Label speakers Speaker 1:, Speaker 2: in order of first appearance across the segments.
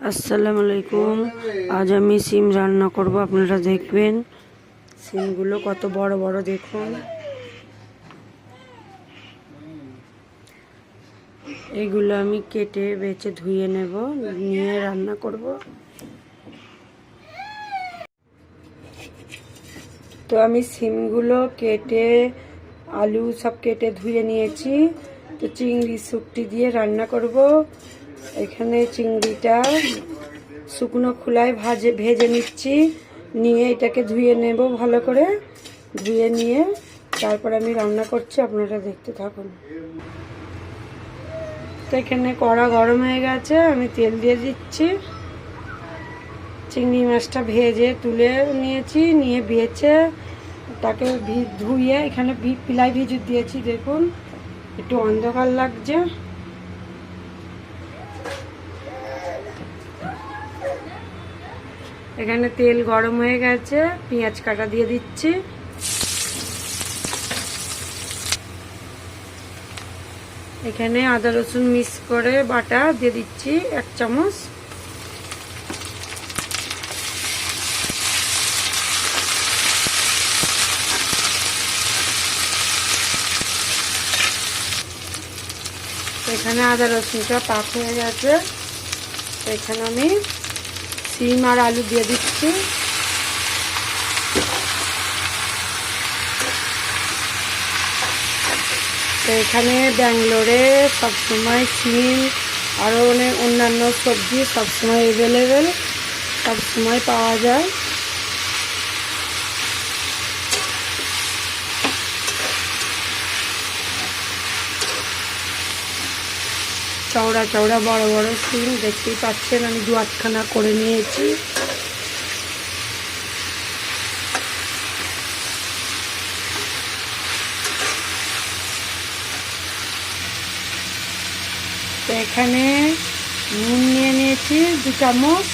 Speaker 1: আসসালামু আলাইকুম। আজ আমি সিম রান্না করব, আপনারা দেখবেন। সিমগুলো কত বড় বড় দেখুন। এগুলো আমি কেটে বেছে ধুয়ে নেব, নিয়ে রান্না করব। তো আমি সিমগুলো কেটে আলু সব কেটে ধুয়ে নিয়েছি। তো চিংড়ি শুকটি দিয়ে রান্না করব। এখানে চিংড়িটা শুকনো খোলায় ভেজে নিচ্ছি, নিয়ে এটাকে ধুয়ে নেব ভালো করে। ধুয়ে নিয়ে তারপর আমি রান্না করছি, আপনারা দেখতে থাকুন। তো এখানে কড়া গরম হয়ে গেছে, আমি তেল দিয়ে দিচ্ছি। চিংড়ি মাছটা ভেজে তুলে নিয়েছি, নিয়ে বেছে তাকে ধুয়ে এখানে পিলাই ভিজু দিয়েছি। দেখুন একটু অন্ধকার লাগছে। এখানে তেল গরম হয়ে গেছে, পেঁয়াজ কাটা দিয়ে দিচ্ছি। এখানে আদা রসুন মিক্স করে বাটা দিয়ে দিচ্ছি 1 চামচ। এখানে আদা রসুনটা পাক হয়ে গেছে। এখানে আমি সিম আর আলু দিয়ে দিচ্ছি। তো এখানে ব্যাঙ্গালোরে সবসময় সিম আরও অন্যান্য সবজি সবসময় অ্যাভেলেবেল, সবসময় পাওয়া যায়। চওড়া চওড়া বড় বড় সিম দেখতেই পাচ্ছেন, আমি 2-8খানা করে নিয়েছি। তো এখানে নুন নিয়ে নিয়েছি 2 চামচ,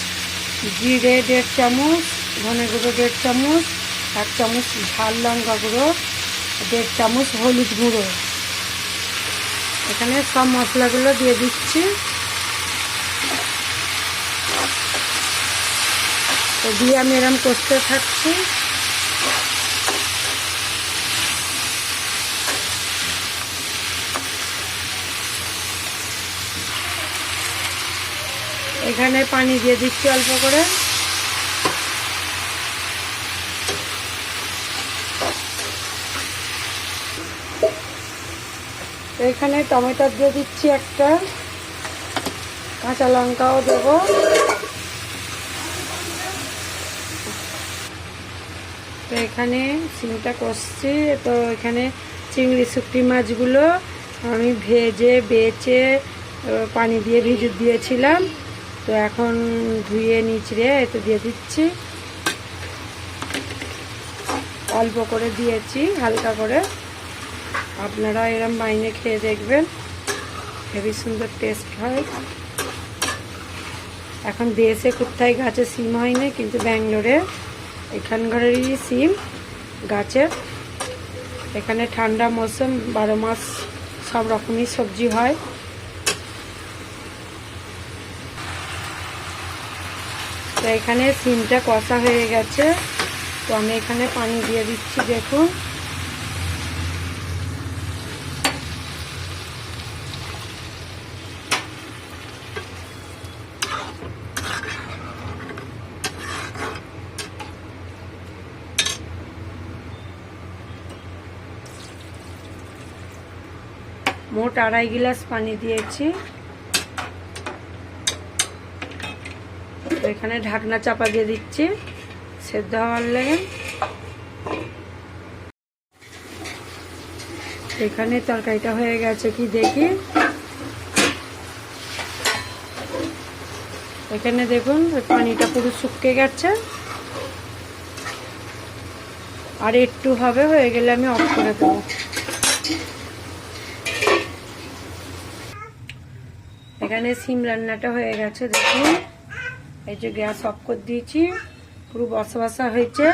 Speaker 1: জিরে 1.5 চামচ, ধনে গুঁড়ো 1.5 চামচ, 1 চামচ ঝাল লঙ্কা গুঁড়ো, 1.5 চামচ হলুদ গুঁড়ো। এখানে সব মশলাগুলো দিয়ে দিচ্ছি। তো দিয়ে আমি এরম কষতে থাকছি। এখানে পানি দিয়ে দিচ্ছি অল্প করে। এখানে টমেটো দিয়ে দিচ্ছি একটা, কাঁচা লঙ্কাও দেব। তো এখানে সিমটা কষছি। তো এখানে চিংড়ি শুকটি মাছগুলো আমি ভেজে বেছে পানি দিয়ে ভিজে দিয়েছিলাম। তো এখন ধুয়ে নিচড়ে এতে দিয়ে দিচ্ছি। অল্প করে দিয়েছি, হালকা করে। আপনারা এরম বাইনে খেয়ে দেখবেন, হেবি সুন্দর টেস্ট হয়। এখন দেশে কোথায় গাছে সিম হয়নি, কিন্তু ব্যাঙ্গালোরে এখানকারই সিম গাছের। এখানে ঠান্ডা মৌসুম, 12 মাস সব রকমই সবজি হয়। তো এখানে সিমটা কষা হয়ে গেছে। তো আমি এখানে পানি দিয়ে দিচ্ছি। দেখুন মোট 2.5 গ্লাস পানি দিয়েছি। এখানে ঢাকনা চাপা দিয়ে দিচ্ছি সেদ্ধ হওয়ার লাগে। এখানে তরকারিটা হয়ে গেছে কি দেখি। এখানে দেখুন পানিটা পুরো শুকিয়ে গেছে। আর একটু হবে, হয়ে গেলে আমি অফ করে দেবো। এখানে সিম রান্নাটা হয়ে গেছে। দেখুন এই যে গ্যাস অফ করে দিয়েছি, পুরো বসা বসা হয়েছে।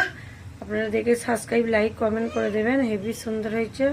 Speaker 1: আপনারা দেখে সাবস্ক্রাইব, লাইক, কমেন্ট করে দেবেন। হেভি সুন্দর হয়েছে।